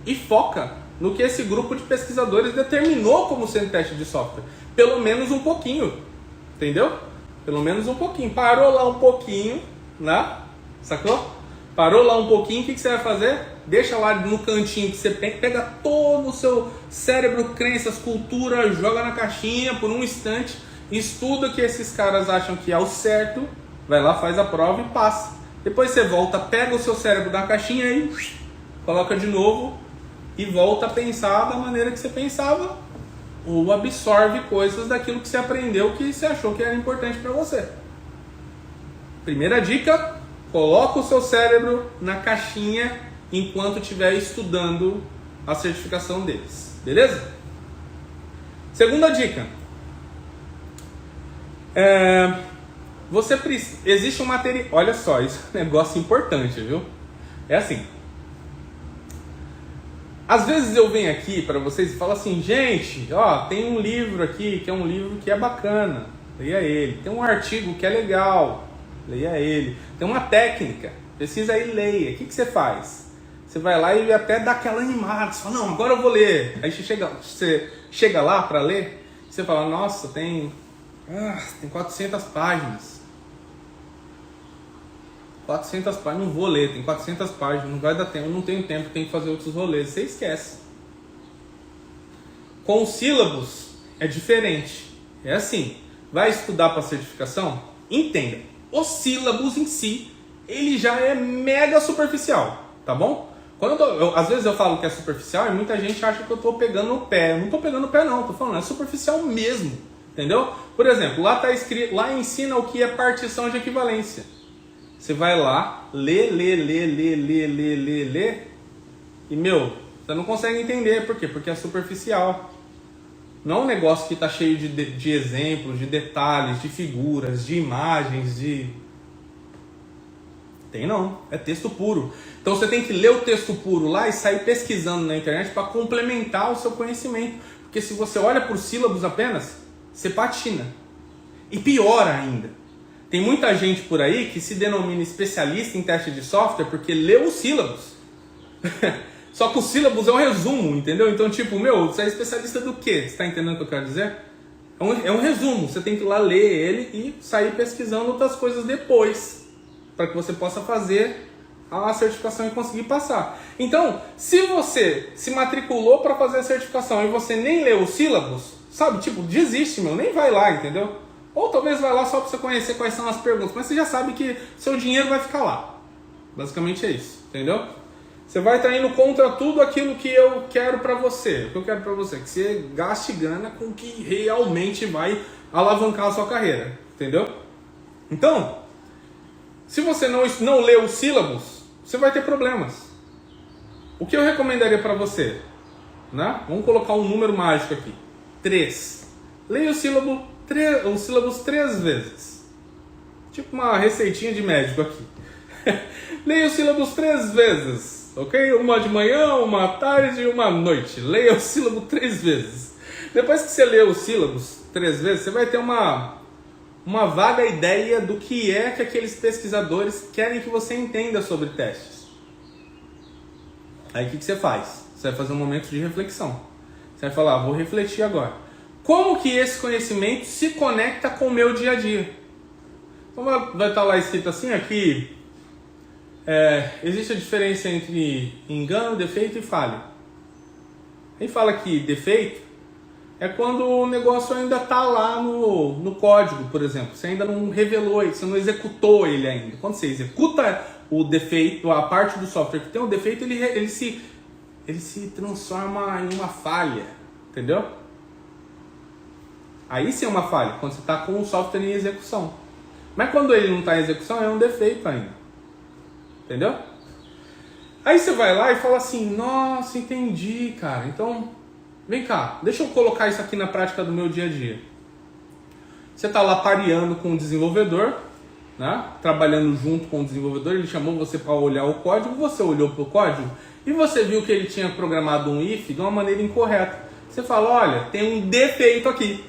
E foca no que esse grupo de pesquisadores determinou como sendo teste de software. Pelo menos um pouquinho. Entendeu? Pelo menos um pouquinho. Parou lá um pouquinho, né? Sacou? Parou lá um pouquinho, o que você vai fazer? Deixa lá no cantinho que você pega todo o seu cérebro, crenças, cultura, joga na caixinha por um instante, estuda o que esses caras acham que é o certo, vai lá, faz a prova e passa. Depois você volta, pega o seu cérebro da caixinha e coloca de novo e volta a pensar da maneira que você pensava, ou absorve coisas daquilo que você aprendeu que você achou que era importante para você. Primeira dica, coloca o seu cérebro na caixinha enquanto estiver estudando a certificação deles, beleza? Segunda dica, existe um material, olha só, isso é um negócio importante, viu? É assim, às vezes eu venho aqui para vocês e falo assim, gente, ó, tem um livro aqui que é um livro que é bacana, leia ele. Tem um artigo que é legal, leia ele. Tem uma técnica, pesquisa aí e leia. O que você faz? Você vai lá e até dá aquela animada, você fala, não, agora eu vou ler. Aí você chega lá para ler, você fala, nossa, tem 400 páginas. 400 páginas, não vou ler, tem 400 páginas, não vai dar tempo, não tenho tempo, tenho que fazer outros rolês. Você esquece. Com os sílabos é diferente. É assim, vai estudar para certificação? Entenda, os sílabos em si, ele já é mega superficial, tá bom? Às vezes eu falo que é superficial e muita gente acha que eu estou pegando no pé. Eu não estou pegando no pé não, estou falando, é superficial mesmo, entendeu? Por exemplo, lá está escrito, lá ensina o que é partição de equivalência. Você vai lá, lê, e você não consegue entender, por quê? Porque é superficial. Não é um negócio que está cheio de exemplos, de detalhes, de figuras, de imagens, Tem não, é texto puro. Então você tem que ler o texto puro lá e sair pesquisando na internet para complementar o seu conhecimento. Porque se você olha por sílabos apenas, você patina. E pior ainda, tem muita gente por aí que se denomina especialista em teste de software porque leu os sílabos. Só que os sílabos é um resumo, entendeu? Então tipo, você é especialista do quê? Você está entendendo o que eu quero dizer? É um resumo, você tem que ir lá ler ele e sair pesquisando outras coisas depois, para que você possa fazer a certificação e conseguir passar. Então, se você se matriculou para fazer a certificação e você nem leu os sílabos, sabe, tipo, desiste, nem vai lá, entendeu? Ou talvez vai lá só para você conhecer quais são as perguntas, mas você já sabe que seu dinheiro vai ficar lá. Basicamente é isso, entendeu? Você vai estar indo contra tudo aquilo que eu quero para você. O que eu quero para você? Que você gaste grana com o que realmente vai alavancar a sua carreira, entendeu? Então, se você não lê os sílabos, você vai ter problemas. O que eu recomendaria para você? né? Vamos colocar um número mágico aqui. 3. Leia os sílabos 3 vezes. Tipo uma receitinha de médico aqui. Leia os sílabos 3 vezes, ok? Uma de manhã, uma à tarde e uma à noite. Leia o sílabo 3 vezes. Depois que você lê os sílabos 3 vezes, você vai ter uma vaga ideia do que é que aqueles pesquisadores querem que você entenda sobre testes. Aí o que você faz? Você vai fazer um momento de reflexão. Você vai falar, vou refletir agora. Como que esse conhecimento se conecta com o meu dia a dia? Então vai estar lá escrito assim, aqui, existe a diferença entre engano, defeito e falha. Aí fala que defeito é quando o negócio ainda está lá no código, por exemplo. Você ainda não revelou ele, você não executou ele ainda. Quando você executa o defeito, a parte do software que tem o defeito, ele se transforma em uma falha, entendeu? Aí sim é uma falha, quando você está com o software em execução. Mas quando ele não está em execução, é um defeito ainda. Entendeu? Aí você vai lá e fala assim, nossa, entendi, cara. Então, vem cá, deixa eu colocar isso aqui na prática do meu dia a dia. Você está lá pareando com o desenvolvedor, né? Trabalhando junto com o desenvolvedor, ele chamou você para olhar o código, você olhou para o código e você viu que ele tinha programado um if de uma maneira incorreta. Você fala, olha, tem um defeito aqui.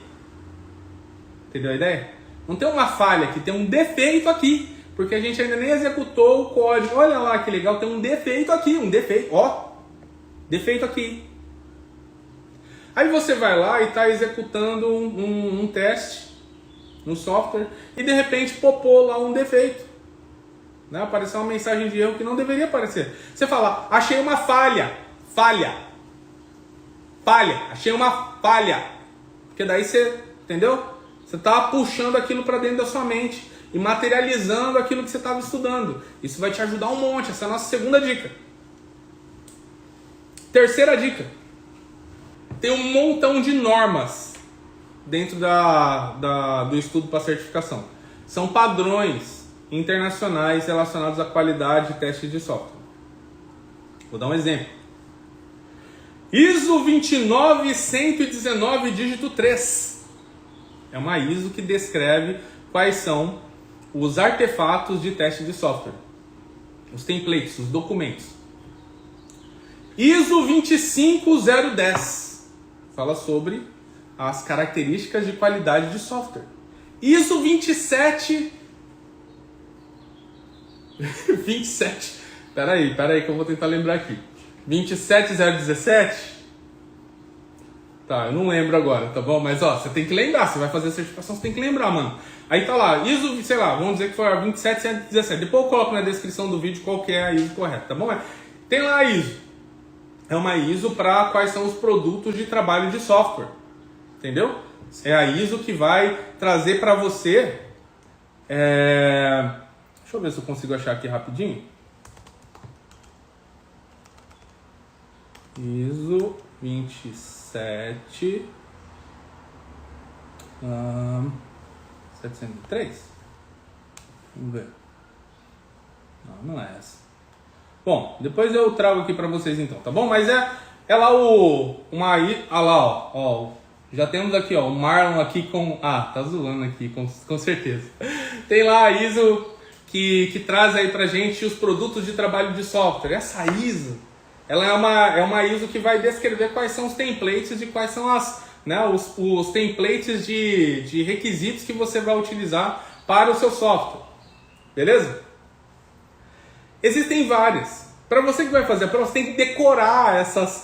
Entendeu a ideia? Não tem uma falha aqui, tem um defeito aqui. Porque a gente ainda nem executou o código. Olha lá que legal, tem um defeito aqui, um defeito. Ó, defeito aqui. Aí você vai lá e está executando um teste no software e de repente popou lá um defeito. Né? Apareceu uma mensagem de erro que não deveria aparecer. Você fala, achei uma falha. Achei uma falha. Porque daí você, entendeu? Você está puxando aquilo para dentro da sua mente e materializando aquilo que você estava estudando. Isso vai te ajudar um monte. Essa é a nossa segunda dica. Terceira dica. Tem um montão de normas dentro do estudo para certificação. São padrões internacionais relacionados à qualidade de testes de software. Vou dar um exemplo. ISO 29119 dígito 3. É uma ISO que descreve quais são os artefatos de teste de software. Os templates, os documentos. ISO 25010 fala sobre as características de qualidade de software. ISO 27. Peraí que eu vou tentar lembrar aqui. 27017. Tá, eu não lembro agora, tá bom? Mas ó, você tem que lembrar, você vai fazer a certificação, você tem que lembrar, mano. Aí tá lá, ISO, sei lá, vamos dizer que foi a 27117. Depois eu coloco na descrição do vídeo qual que é a ISO correta, tá bom? Tem lá a ISO. É uma ISO para quais são os produtos de trabalho de software. Entendeu? É a ISO que vai trazer para você... Deixa eu ver se eu consigo achar aqui rapidinho. ISO 27... 703? Vamos ver. Não é essa. Bom, depois eu trago aqui para vocês então, tá bom? Mas é lá olha lá, ó. Já temos aqui, ó, o Marlon aqui com... tá zoando aqui, com certeza. Tem lá a ISO que traz aí pra gente os produtos de trabalho de software. Essa ISO, ela é uma ISO que vai descrever quais são os templates e quais são os templates de requisitos que você vai utilizar para o seu software. Beleza? Existem várias. Para você que vai fazer a prova, você tem que decorar essas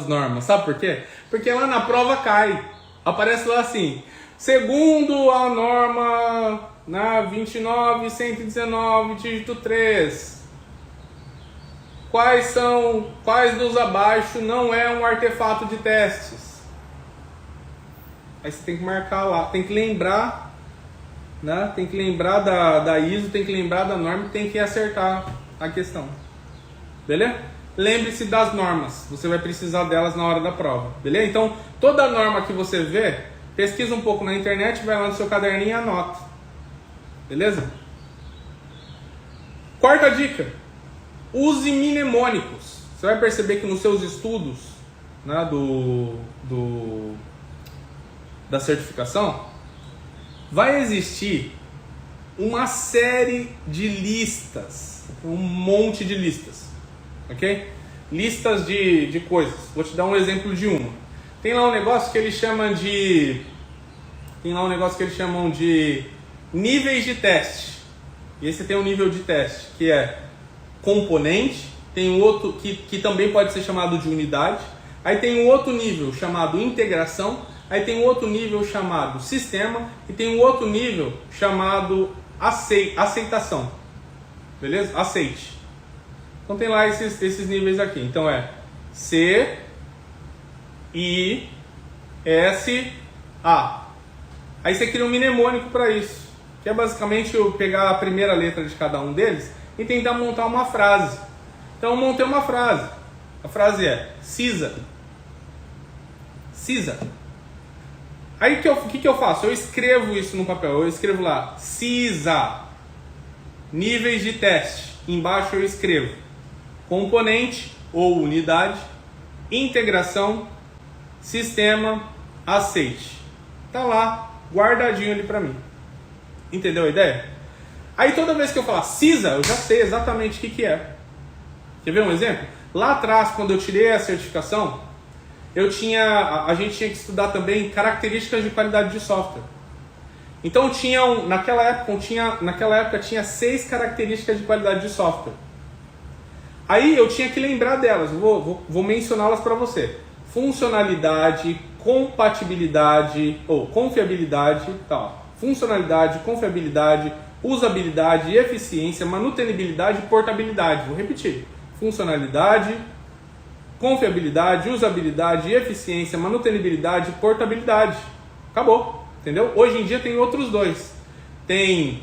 normas. Sabe por quê? Porque lá na prova cai. Aparece lá assim, segundo a norma 29119, dígito 3. Quais dos abaixo não é um artefato de testes? Aí você tem que marcar lá, tem que lembrar, né? Tem que lembrar da ISO, tem que lembrar da norma e tem que acertar a questão. Beleza? Lembre-se das normas, você vai precisar delas na hora da prova. Beleza? Então, toda norma que você vê, pesquisa um pouco na internet, vai lá no seu caderninho e anota. Beleza? Quarta dica. Use mnemônicos. Você vai perceber que nos seus estudos, né, da certificação, vai existir uma série de listas, um monte de listas, ok? Listas de coisas. Vou te dar um exemplo de uma. Tem lá um negócio que eles chamam de níveis de teste. E esse tem um nível de teste que é componente, tem um outro que também pode ser chamado de unidade. Aí tem um outro nível chamado integração, aí tem um outro nível chamado sistema e tem um outro nível chamado aceitação. Beleza? Aceite. Então tem lá esses níveis aqui. Então é C, I, S, A. Aí você cria um mnemônico para isso, que é basicamente eu pegar a primeira letra de cada um deles e tentar montar uma frase. Então eu montei uma frase. A frase é CISA. CISA. Aí o que eu faço? Eu escrevo isso no papel. Eu escrevo lá CISA. Níveis de teste. Embaixo eu escrevo componente ou unidade, integração, sistema, aceite. Tá lá, guardadinho ali pra mim. Entendeu a ideia? Aí toda vez que eu falar CISA, eu já sei exatamente o que é. Quer ver um exemplo? Lá atrás, quando eu tirei a certificação, a gente tinha que estudar também características de qualidade de software. Então naquela época tinha 6 características de qualidade de software. Aí eu tinha que lembrar delas, vou mencioná-las para você. Funcionalidade, compatibilidade ou confiabilidade, tal. Funcionalidade, confiabilidade, usabilidade, eficiência, manutenibilidade e portabilidade. Vou repetir. Funcionalidade, confiabilidade, usabilidade, eficiência, manutenibilidade e portabilidade. Acabou. Entendeu? Hoje em dia tem outros dois. Tem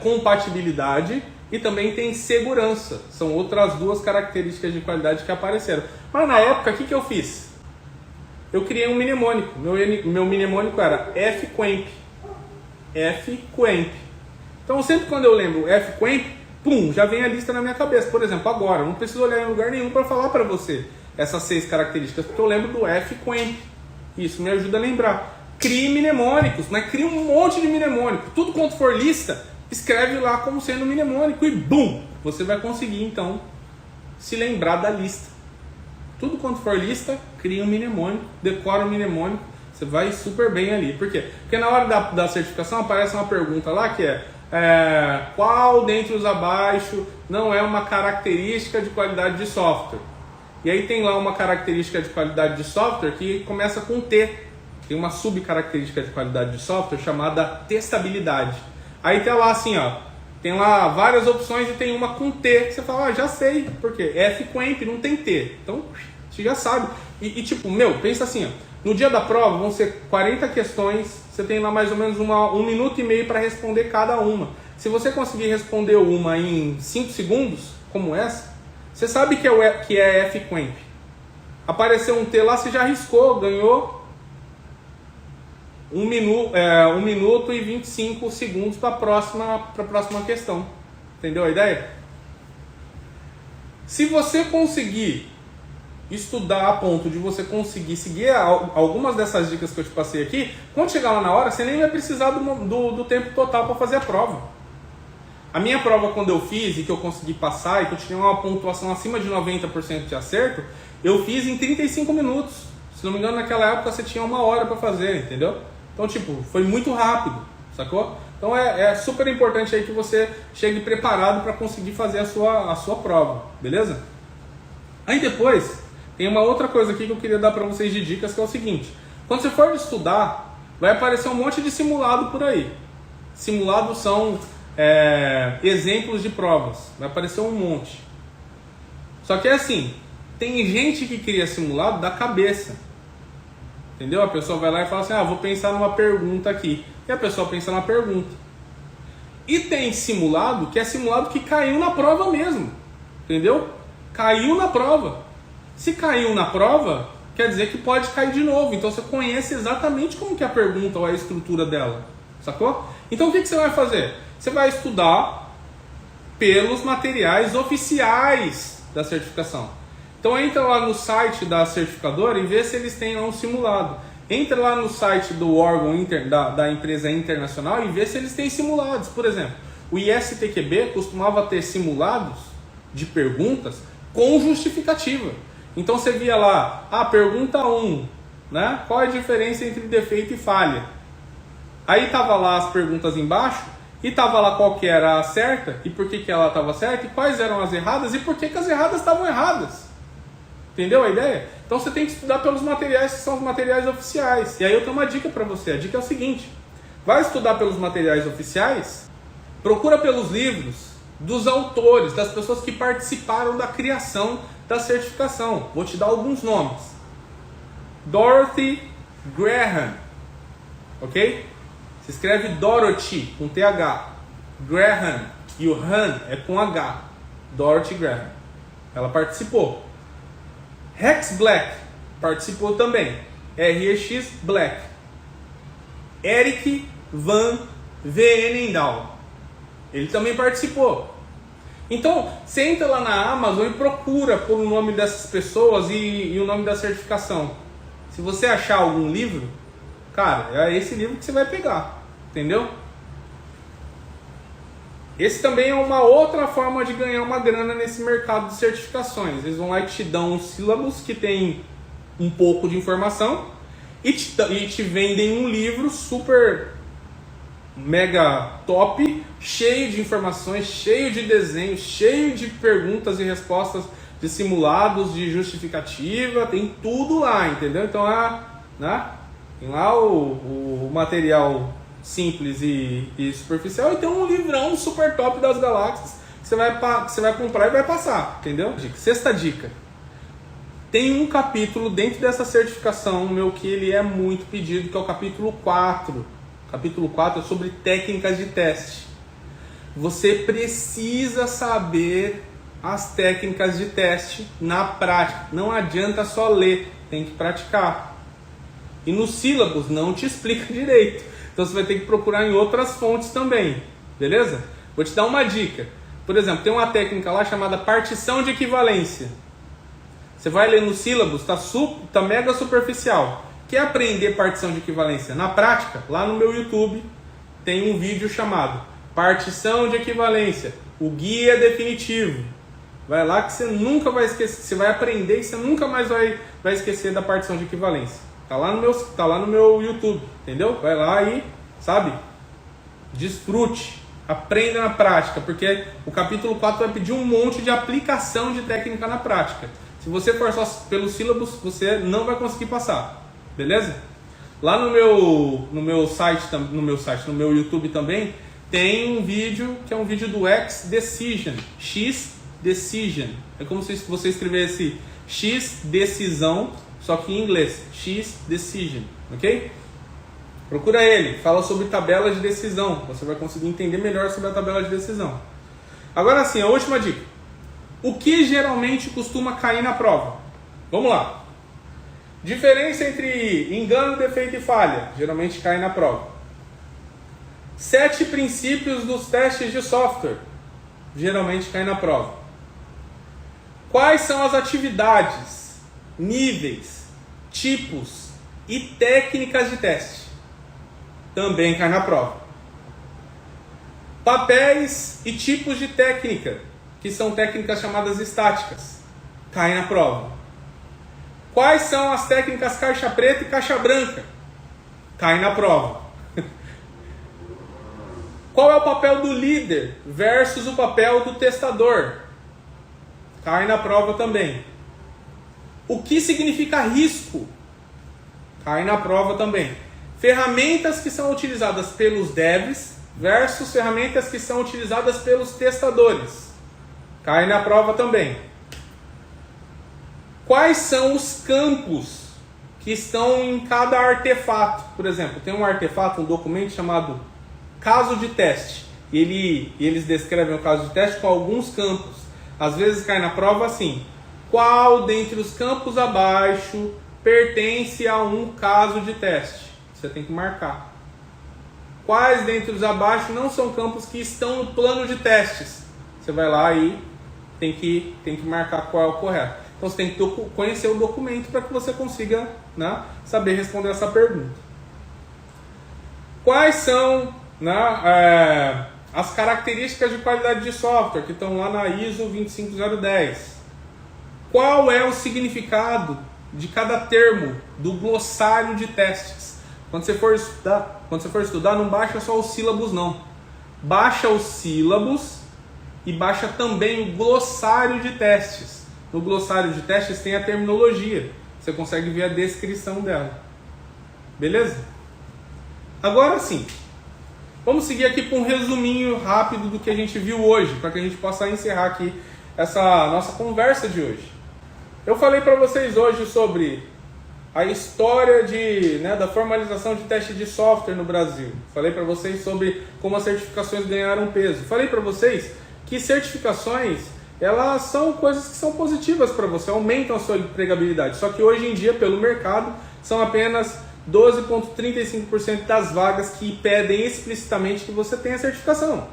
compatibilidade e também tem segurança. São outras 2 características de qualidade que apareceram. Mas na época, o que eu fiz? Eu criei um mnemônico. Meu mnemônico era FQAMP. FQAMP. Então sempre quando eu lembro FQAMP, pum, já vem a lista na minha cabeça. Por exemplo, agora, eu não preciso olhar em lugar nenhum para falar para você essas 6 características, porque eu lembro do FQAMP. Isso me ajuda a lembrar. Crie mnemônicos, mas crie um monte de mnemônico. Tudo quanto for lista, escreve lá como sendo mnemônico e bum! Você vai conseguir então se lembrar da lista. Tudo quanto for lista, cria um mnemônico, decora um mnemônico, você vai super bem ali. Por quê? Porque na hora da certificação aparece uma pergunta lá que qual dentre os abaixo não é uma característica de qualidade de software? E aí tem lá uma característica de qualidade de software que começa com T. Tem uma subcaracterística de qualidade de software chamada testabilidade. Aí tem lá assim, ó, tem lá várias opções e tem uma com T. Você fala, já sei, por quê? FQAMP não tem T. Então, você já sabe. E tipo, pensa assim, ó, no dia da prova vão ser 40 questões, você tem lá mais ou menos 1 minuto e meio para responder cada uma. Se você conseguir responder uma em 5 segundos, como essa, você sabe que é FQAMP. Apareceu um T lá, você já riscou, ganhou 1 minuto e 25 segundos para a próxima questão. Entendeu a ideia? Se você conseguir estudar a ponto de você conseguir seguir algumas dessas dicas que eu te passei aqui, quando chegar lá na hora, você nem vai precisar do tempo total para fazer a prova. A minha prova, quando eu fiz e que eu consegui passar e que eu tinha uma pontuação acima de 90% de acerto, eu fiz em 35 minutos. Se não me engano, naquela época você tinha 1 hora para fazer, entendeu? Então, tipo, foi muito rápido, sacou? Então é super importante aí que você chegue preparado para conseguir fazer a sua prova, beleza? Aí depois, tem uma outra coisa aqui que eu queria dar para vocês de dicas, que é o seguinte. Quando você for estudar, vai aparecer um monte de simulado por aí. Simulados são exemplos de provas. Vai aparecer um monte. Só que é assim, tem gente que cria simulado da cabeça. Entendeu? A pessoa vai lá e fala assim, vou pensar numa pergunta aqui. E a pessoa pensa na pergunta. E tem simulado que é simulado que caiu na prova mesmo. Entendeu? Caiu na prova. Se caiu na prova, quer dizer que pode cair de novo. Então você conhece exatamente como que é a pergunta ou a estrutura dela. Sacou? Então o que você vai fazer? Você vai estudar pelos materiais oficiais da certificação. Então entra lá no site da certificadora e vê se eles têm lá um simulado. Entra lá no site do órgão da empresa internacional e vê se eles têm simulados. Por exemplo, o ISTQB costumava ter simulados de perguntas com justificativa. Então você via lá, pergunta 1, né? Qual é a diferença entre defeito e falha? Aí tava lá as perguntas embaixo e tava lá qual que era a certa e por que ela estava certa e quais eram as erradas e por que as erradas estavam erradas. Entendeu a ideia? Então você tem que estudar pelos materiais que são os materiais oficiais. E aí eu tenho uma dica para você. A dica é o seguinte: vai estudar pelos materiais oficiais, procura pelos livros dos autores, das pessoas que participaram da criação da certificação. Vou te dar alguns nomes. Dorothy Graham, ok? Se escreve Dorothy com TH, Graham, e o Han é com H. Dorothy Graham. Ela participou. Rex Black participou também. REX Black. Eric Van Veenendaal. Ele também participou. Então, você entra lá na Amazon e procura por o nome dessas pessoas e o nome da certificação. Se você achar algum livro, cara, é esse livro que você vai pegar. Entendeu? Esse também é uma outra forma de ganhar uma grana nesse mercado de certificações. Eles vão lá e te dão um sílabus que tem um pouco de informação e te vendem um livro super mega top, cheio de informações, cheio de desenhos, cheio de perguntas e respostas, de simulados, de justificativa, tem tudo lá, entendeu? Então né? Tem lá o material simples e superficial e tem um livrão super top das galáxias que você vai comprar e vai passar, entendeu? Sexta dica: tem um capítulo dentro dessa certificação que ele é muito pedido, que é o capítulo 4. O capítulo 4 é sobre técnicas de teste. Você precisa saber as técnicas de teste na prática. Não adianta só ler, tem que praticar. E no sílabus não te explica direito. Então você vai ter que procurar em outras fontes também, beleza? Vou te dar uma dica. Por exemplo, tem uma técnica lá chamada partição de equivalência. Você vai ler no sílabus, tá mega superficial. Quer aprender partição de equivalência na prática? Lá no meu YouTube tem um vídeo chamado Partição de Equivalência, o guia definitivo. Vai lá que você nunca vai esquecer, você vai aprender e você nunca mais vai esquecer da partição de equivalência. Tá lá no meu YouTube, entendeu? Vai lá e, desfrute, aprenda na prática, porque o capítulo 4 vai pedir um monte de aplicação de técnica na prática. Se você for só pelo sílabus, você não vai conseguir passar, beleza? Lá no meu YouTube também, tem um vídeo que é um vídeo do X-Decision, X-Decision. É como se você escrevesse X-Decisão, só que em inglês, X-Decision, ok? Procura ele, fala sobre tabela de decisão, você vai conseguir entender melhor sobre a tabela de decisão. Agora sim, a última dica. O que geralmente costuma cair na prova? Vamos lá. Diferença entre engano, defeito e falha, geralmente cai na prova. 7 princípios dos testes de software, geralmente cai na prova. Quais são as atividades, níveis, tipos e técnicas de teste? Também cai na prova. Papéis e tipos de técnica, que são técnicas chamadas estáticas, cai na prova. Quais são as técnicas caixa preta e caixa branca? Cai na prova. Qual é o papel do líder versus o papel do testador? Cai na prova também. O que significa risco? Cai na prova também. Ferramentas que são utilizadas pelos devs versus ferramentas que são utilizadas pelos testadores. Cai na prova também. Quais são os campos que estão em cada artefato? Por exemplo, tem um artefato, um documento chamado caso de teste. E eles descrevem o caso de teste com alguns campos. Às vezes cai na prova assim: qual dentre os campos abaixo pertence a um caso de teste? Você tem que marcar. Quais dentre os abaixo não são campos que estão no plano de testes? Você vai lá e tem que marcar qual é o correto. Então você tem que conhecer o documento para que você consiga, né, saber responder essa pergunta. Quais são, né, as características de qualidade de software que estão lá na ISO 25010? Qual é o significado de cada termo do glossário de testes? Quando você for estudar, não baixa só os sílabos não. Baixa os sílabos e baixa também o glossário de testes. No glossário de testes tem a terminologia. Você consegue ver a descrição dela. Beleza? Agora sim, vamos seguir aqui para um resuminho rápido do que a gente viu hoje, para que a gente possa encerrar aqui essa nossa conversa de hoje. Eu falei para vocês hoje sobre a história da formalização de teste de software no Brasil. Falei para vocês sobre como as certificações ganharam peso. Falei para vocês que certificações, elas são coisas que são positivas para você, aumentam a sua empregabilidade. Só que hoje em dia, pelo mercado, são apenas 12,35% das vagas que pedem explicitamente que você tenha certificação.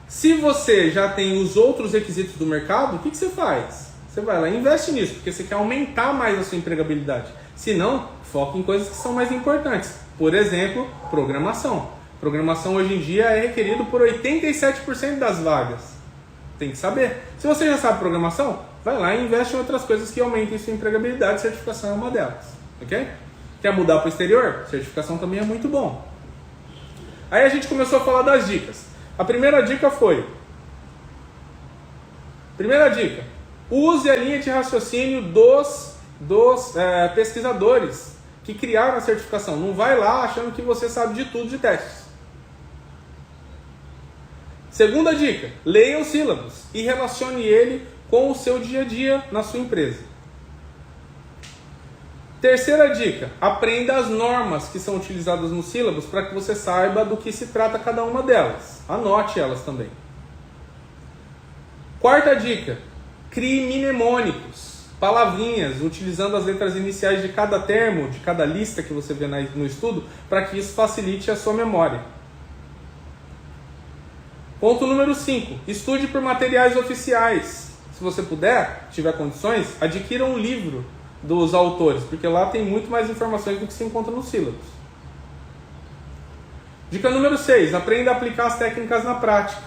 Se você já tem os outros requisitos do mercado, o que você faz? Você vai lá e investe nisso, porque você quer aumentar mais a sua empregabilidade. Se não, foca em coisas que são mais importantes. Por exemplo, programação. Programação hoje em dia é requerido por 87% das vagas. Tem que saber. Se você já sabe programação, vai lá e investe em outras coisas que aumentem sua empregabilidade. Certificação é uma delas. Ok? Quer mudar para o exterior? Certificação também é muito bom. Aí a gente começou a falar das dicas. A primeira dica foi... Use a linha de raciocínio dos pesquisadores que criaram a certificação. Não vai lá achando que você sabe de tudo de testes. Segunda dica, leia os sílabos e relacione ele com o seu dia a dia na sua empresa. Terceira dica, aprenda as normas que são utilizadas nos sílabos para que você saiba do que se trata cada uma delas. Anote elas também. Quarta dica, crie mnemônicos, palavrinhas, utilizando as letras iniciais de cada termo, de cada lista que você vê no estudo, para que isso facilite a sua memória. Ponto número 5. Estude por materiais oficiais. Se você puder, tiver condições, adquira um livro dos autores, porque lá tem muito mais informações do que se encontra nos sílabos. Dica número 6. Aprenda a aplicar as técnicas na prática.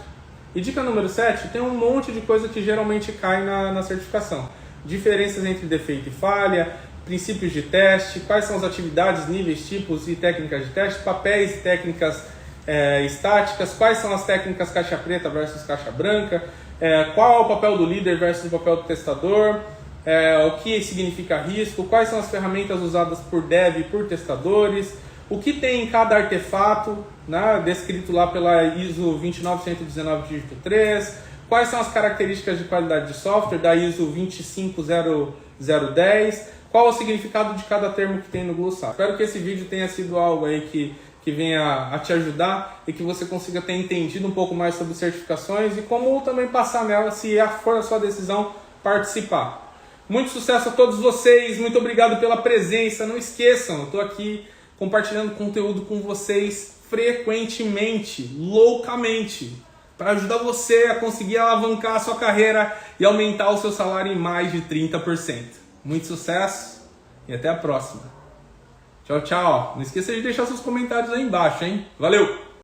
E dica número 7. Tem um monte de coisa que geralmente cai na certificação. Diferenças entre defeito e falha, princípios de teste, quais são as atividades, níveis, tipos e técnicas de teste, papéis e técnicas estáticas, quais são as técnicas caixa preta versus caixa branca, qual é o papel do líder versus o papel do testador, o que significa risco, quais são as ferramentas usadas por dev e por testadores, o que tem em cada artefato, né, descrito lá pela ISO 29119 dígito 3, quais são as características de qualidade de software da ISO 25010, qual é o significado de cada termo que tem no glossário. Espero que esse vídeo tenha sido algo aí que venha a te ajudar e que você consiga ter entendido um pouco mais sobre certificações e como também passar nela, se for a sua decisão, participar. Muito sucesso a todos vocês, muito obrigado pela presença. Não esqueçam, eu estou aqui compartilhando conteúdo com vocês frequentemente, loucamente, para ajudar você a conseguir alavancar a sua carreira e aumentar o seu salário em mais de 30%. Muito sucesso e até a próxima. Tchau, tchau. Não esqueça de deixar seus comentários aí embaixo, hein? Valeu!